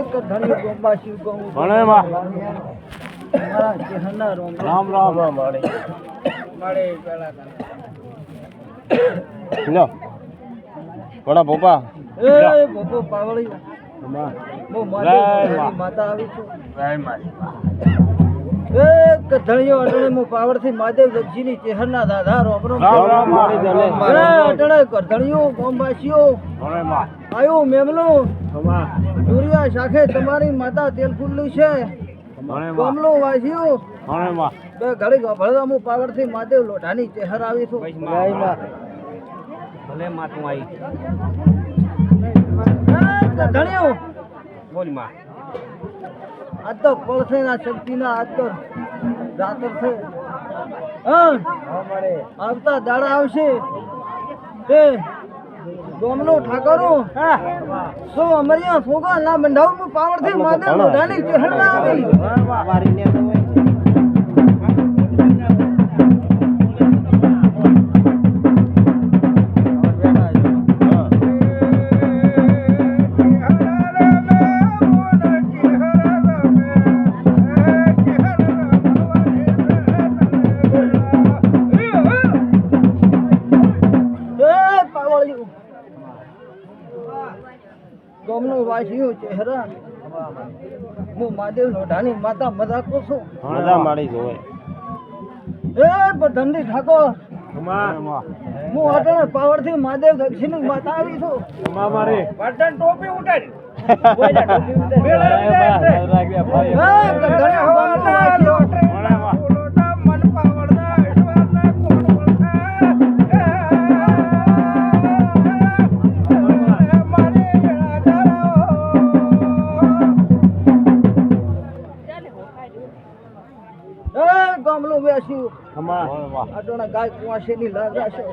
ધણી ગોંબા શિવ ગોમ ભણે માં મારા ચહેરના રામ રામ માળે પેલા લો બડા ભોપા એ ભોપો પાવળી મો માતા આવી છું એક ધણીઓ અટણે મો પાવરથી મહાદેવ જગજીની ચહેરના દાદા રોમ રોમ રામ મારી જલે અટણે ધણીઓ ગોમવાસીઓ ભણે માં આયો મેમલો તમા સૂર્યા શાખે તમારી માતા તેલ ફૂલની છે ભણે માં ગોમલો વાસીઓ ભણે માં બે ઘડી ભળવા મો પાવરથી મહાદેવ લોઢાની ચહેર આવી છું ભલે માં તું આવી ધણીઓ બોલ માં આ તો પડશે ના શક્તિના આ તો રાતર છે હા આવતા દાડા આવશે તે ગોમનો ઠાકરો સો અમરિયા સોગા ના બંધાવ પાવરથી મહાદેવ લોઢાની ચહેર ના આવી ગોમનો વાસીઓ ચહેરા હું મહાદેવ લોઢાની માતા મજાકો છું મજા મારી જોવે એ ધંધી ઠાકોર હું અટણે પાવરથી મહાદેવ દક્ષિણી માતા આવી છું મારે બટન ટોપી ઉડાડી ગામલો બેસ્યું અટણે ગાય કુવાશીની લાજ રાખશો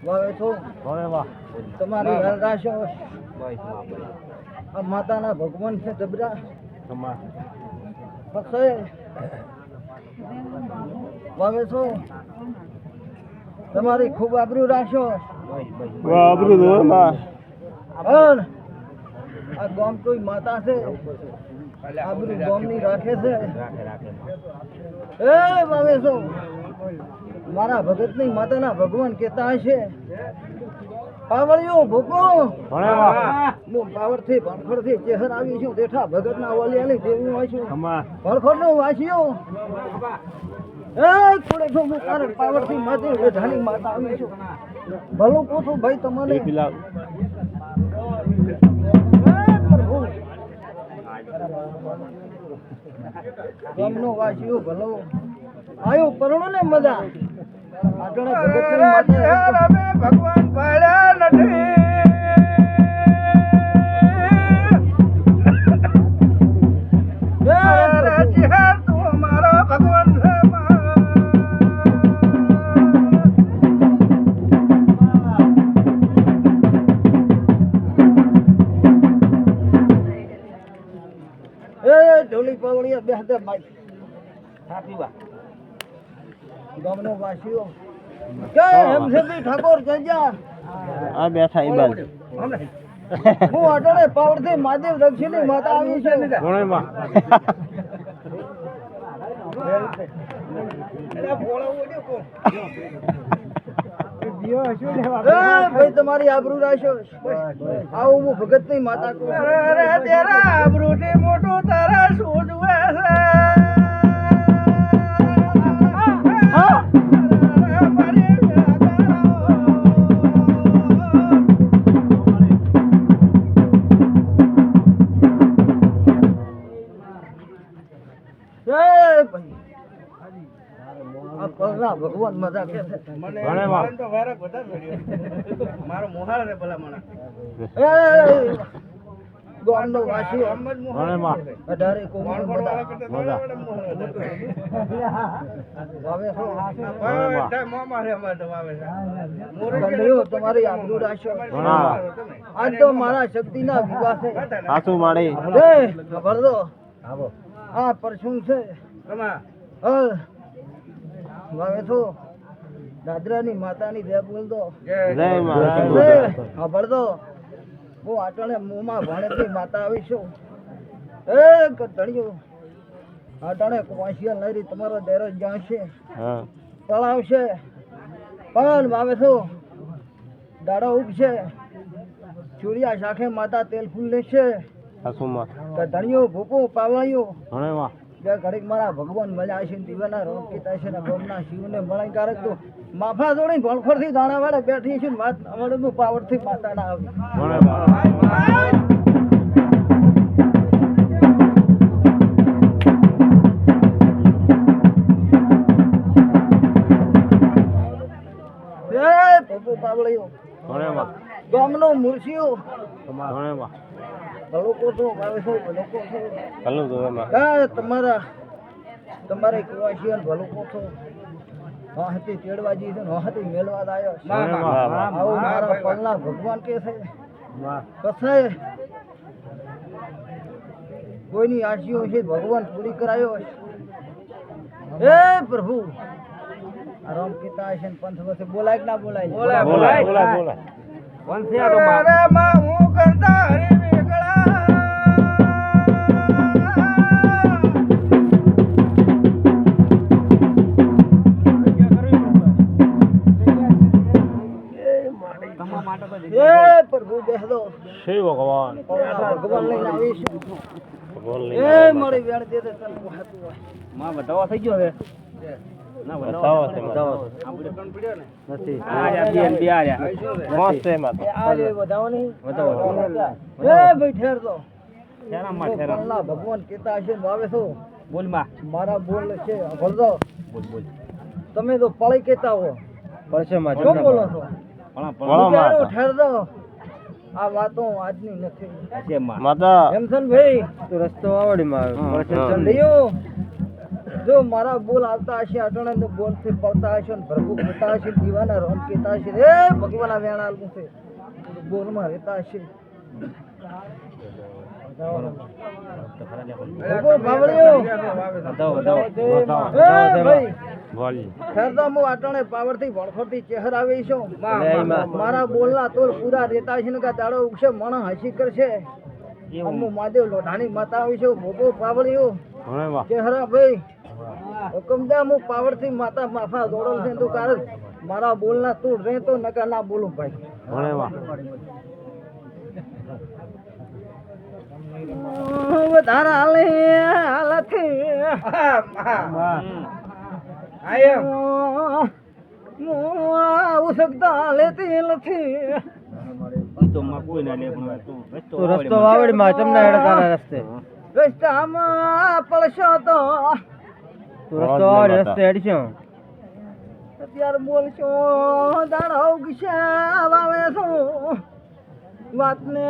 વાવે છો તમારી હાલ રાખશો આ માતાના ભગવાન છે જબરા પછી વાવે છો તમારી ખૂબ આબરૂ રાખશો આ ગામ કોઈ માતા છે આબરૂ ગામની રાખે છે એ વાવે છો મારા ભગતની માતાના ભગવાન કહેતા હશે પાવળિયો ભૂકો હું પાવરથી ભણખડથી ચહેર આવી છું દેઠા ભગતના ઓલિયાની દેવી વાંચ્યું ભણખડનો વાંચ્યો એ થોડે છો હું કારણ પાવરથી માતી વેઢાની માતા આવી છું ભલું પૂછું ભાઈ તમને ગામનો વાસીઓ ભલો આયો પરણો ને મજા આટણે ભગતની માતા ભગવાન પાળ્યા નથી તું મારા ભગવાન ઢોલી પગડિયા બે હાથે બાઈ સાચી વાત ગામનો વાસીઓ કે હેમસેબી ઠાકોર જંજા આ બેઠા ઈ બાજુ હું અટણે પાવરથી મહાદેવ દક્ષિણી માતા આવી છે ભણે માં ભાઈ તમારી આબરૂ રાખશો આવું હું ભગતની માતા કહું તારા આબરૂ થી મોટું તારા શું જુએ ભગવાન મજા કે મારો મોહાળ રે ભલા મને ગામનો વાસી અઢારે કોમળ તમારી આબરૂ રાખશો આજ તો મારા શક્તિના વિવાહ છે સાચું મારી ખબર દો આ પરસું છે વાવે તો દાદરાની માતાની જય બોલ દો જય માતા ખબર દો હું આટણે મોંમાં ભણેથી માતા આવીશું એ ધણિયો આટણે કુવાસિયા લઈ તમારો ડેરો જ્યાં છે હા પળાવશે પણ વાવે છો દાડો ઉગશે ચૂડિયા શાખે માતા તેલ ફૂલ લેશે સાસુમાં તો ધણિયો ભૂકો પાવળિયો ઘણે માં જે ઘડીક મારા ભગવાન મજા છે દીવાના રોગ કીતા છે ને ગોમના શિવને મળાઈ કારક તો માફા જોડી ભણખોરથી દાણા વાળે બેઠી છે ને વાત અમારું પાવરથી માતા ના આવી ઘણે માં એ ભૂકો પાવળિયો ઘણે માં ગામનો મુરશીઓ ઘણે માં લોકો તો આવે છે લોકો છે કલ્લું તો એમાં તમારે કુવાસીઓ ને ભલું કોઠો હા હતી તેડવાજી છે ને હા હતી મેલવાદ આવ્યો આવું મારા પગના ભગવાન કે છે કસાય કોઈની આશીઓ છે ભગવાન પૂરી કરાયો હે પ્રભુ આ રામ પિતા છે ને પંથ વચ્ચે બોલાય કે ના બોલાય બોલાય બોલાય બોલાય અરે માં હું કરતા હરી એ પ્રભુ બેહદો શ્રી ભગવાન ભગવાન લઈને આવીશું ભગવાન એ મારી વેણ દે દે તને કહેતું હોય માં બતાવો થઈ ગયો છે ના બતાવો છે બતાવો આપણે કોણ પડ્યો ને નથી આ મસ્ત છે માતા આજે વધાવો નહીં વધાવો. એ ભાઈ ઠેર દો ઠેરામાં ઠેરા પગના ભગવાન કીતા હશે ને વાવે છો બોલ માં મારા બોલ છે ભરદો બોલ બોલ તમે તો પળી કેતા હો પડશે માં શું બોલો છો પણ ભણો વિચારો માતા ઠેર દો આ વાતો આજની નથી છે માં માતા એમ છે ને ભાઈ તું રસ્તો આવડી માં ચંડિયો જો મારા બોલ આવતા હશે અટણે તો બોલ થી પડતા હશે ને પ્રભુ કહેતા હશે દીવાના રોમ કહેતા હશે એ ભગવાન આ વેણ આલવું છે બોલ માં રહેતા હશે ભગો બાવળિયો બતાવો બતાવો એ ભાઈ બોલી ખેરદા હું અટણે પાવરથી વણખોરથી ચહેર આવી છું મારા બોલના તોલ પૂરા રહેતા છે ને કે દાડો ઉગશે મણ હસી કરશે અમુ મહાદેવ લોઢાની માતા આવી છું ભોગો પાવળિયો ઘણે માં ચહેરા ભાઈ હુકમદા હું પાવરથી માતા માફા દોડલ છે તો કારણ મારા બોલના તું રે તો નકર ના બોલું ભાઈ ઘણે માં વધારા હાલે હાલથી ઉસકતા લેતી નથી તો માં કોઈ ના લે પણ તું રસ્તો આવડી માં ચમના હેડ તારા રસ્તે રસ્તામાં પડશો તો તું રસ્તો આવડી રસ્તે હેડશો અત્યારે બોલશો દાડા ઉગશે વાવે છો વાતને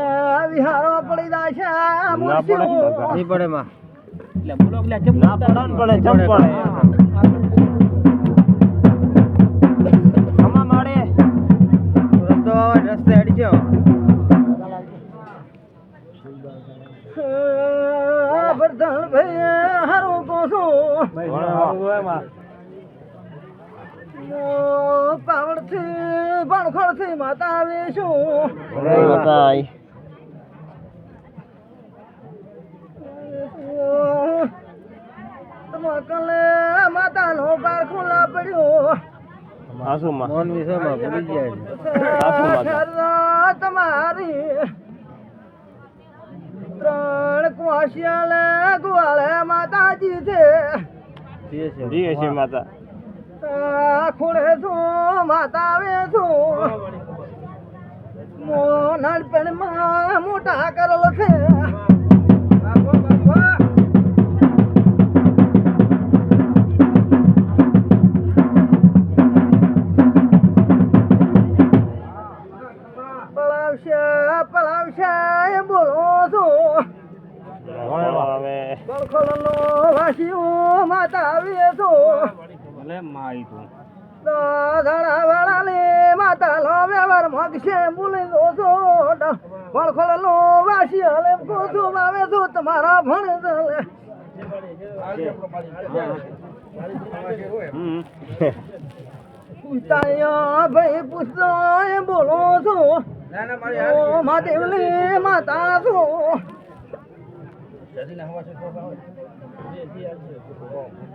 વિહારો પડી જાય છે નહીં પડે માં એટલે બોલો એટલે ચમ ના પડે ને પડે ચમ પડે આમાં માડે રસ્તો આવડી રસ્તે હેડશો પ્રધાન ભાઈ હારું કહું છું પાવડથી ભણખોડથી માતા આવી છું કલે માતા નો બાર ખુલ્લા પડ્યો તમારી ત્રણ કુવાસિયાલે ગુવાળે માતાજી છે માતા ખોડે છું માતા આવે છું નાનપણમાં મોટા કરેલો છે પળાવશે એમ બોલો છું બળખોડનો વાસીઓ માતા આવીએ છું ભલે માં આવી તું ધડા વાળાને માતા નો વ્યવહાર મગશે બોલી દો છો વળખોડનો વાસી હલે કોથું આવે છો તમારા ભણે પૂછતા ભાઈ પૂછતો એમ બોલો છો ના ના મારી ઓ મહાદેવની માતા છો જદીના હવા છે તો આવે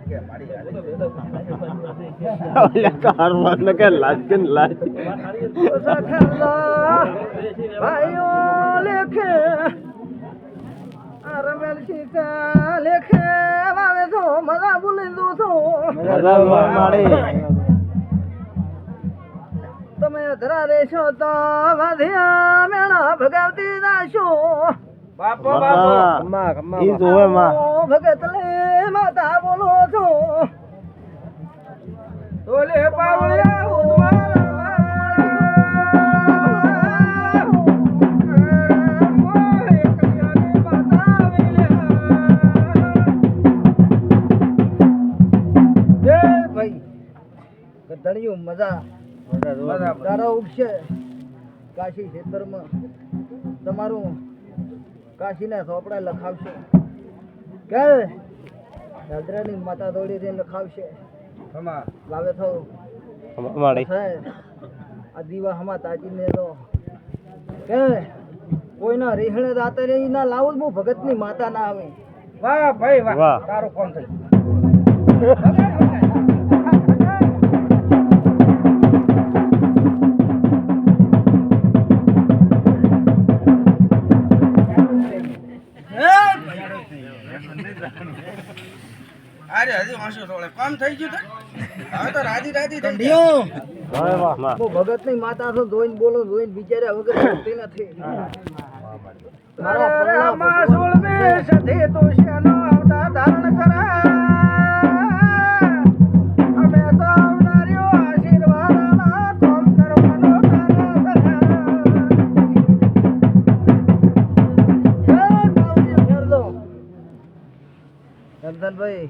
કે મારી ઓલે કારવાન ને કે લાજ ભાઈઓ લેખે આ રમેલ શીખા લેખે વાવે છો મજા ભૂલી દઉં છો માડી તમે ધરા રેશો તો વધ્યા મેળા ભગાવતી દાશો બાપો બાપા ઈ જોવે માં ભગત લે માતા બોલો છો તોલે પાવળિયા ઉદવારા ભાઈ ગધડિયું મજા તારા ઉગશે કાશી ક્ષેત્રમાં તમારું કાશીના ચોપડા લખાવશે કે દાદરાની માતા દોડી દઈને લખાવશે હમા લાવે થો માડી આ દીવા હમા તાજીને તો કે કોઈના રેહણે રાતે રહી ના લાવું હું ભગતની માતા ના આવે વાહ ભાઈ વાહ. વાહ તારું કોણ થઈ અરે હજી વાંસો થોડે કામ થઈ ગયું તો હવે તો રાજી રાજી થઈ ઢીયો માં હું ભગતની માતા છું જોઈને બોલો જોઈને વિચાર્યા વગર શકતી નથી મારા પલ્લા માસુલ મે સધે તો શેનો અવતાર ધારણ કરા અમે તો આવનાર્યો આશીર્વાદના કામ કરવાનો ભાઈ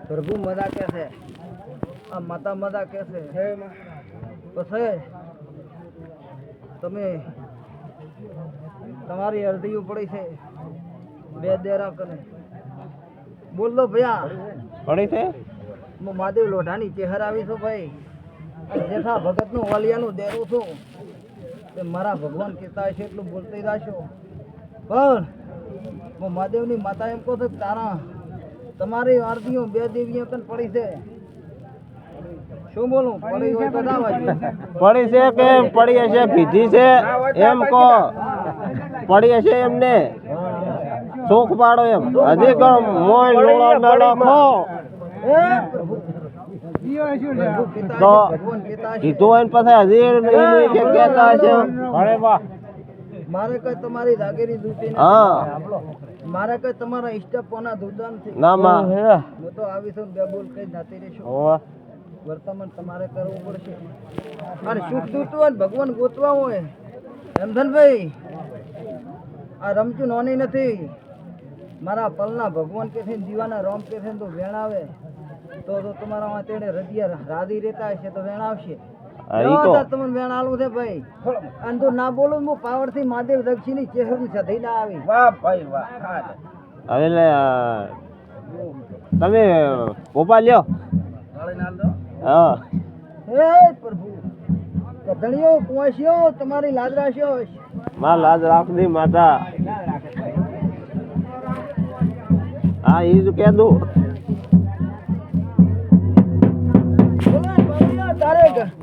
પ્રભુ મજા કે છે આ માતા મજા કે છે પછી તમે તમારી અડધીઓ પડી છે બે દેરા કને બોલ દો ભૈયા પડી છે હું મહાદેવ લોઢાની ચહેર આવી છું ભાઈ અને જેઠા ભગતનું વાલિયાનું દેરું છું તે મારા ભગવાન કહેતા હશે એટલું બોલતી જાશો પણ હું મહાદેવની માતા એમ કહું છું કે તારા તમારી આરતીઓ બે દેવીઓ કન પડી છે શું બોલું પડી હોય તો દાવા જોઈએ પડી છે કે પડી હશે કીધી છે એમ કહો પડી હશે એમને શોખ પાડો એમ હજી કણ મોય લોળા ના નાખો એ પ્રભુ પ્રભુ પિતા તો હશે, ભગવાન પિતા હશે. કીધું હોય ને પછી હજી ઈ કે કહેતા હશે અરે વાહ મારે કઈ તમારી દાગેરી દૂતી હા નથી મારે કઈ તમારા ઇષ્ટપોના દૂતા નથી ના માં હું તો આવી છું બે બોલ કઈ જાતી રહેશું હોવે વર્તમાન તમારે કરવું પડશે અને સુખ દૂતું હોય ને ભગવાન ગોતવા હોય રમધનભાઈ આ રમચું નોની નથી મારા પલના ભગવાન કે છે ને દીવાના રોમ કે છે ને તો વેણ આવે તો તમારા માં તેડે રજિયા રાધી રહેતા હશે તો વેણ આવશે હા, ઈ તો. તમને વેણ આલવું છે ભાઈ અને તો ના બોલું હું પાવર થી મહાદેવ દક્ષિણી ચહેર ની સધી ના આવી વાહ ભાઈ વાહ હવે લે તમે ભોપાલ લ્યો હા હે પ્રભુ કધણીઓ કુંવાસીઓ તમારી લાજ રાખ્યો માં લાજ રાખતી માતા હા ઈ જ કહે દઉં તારે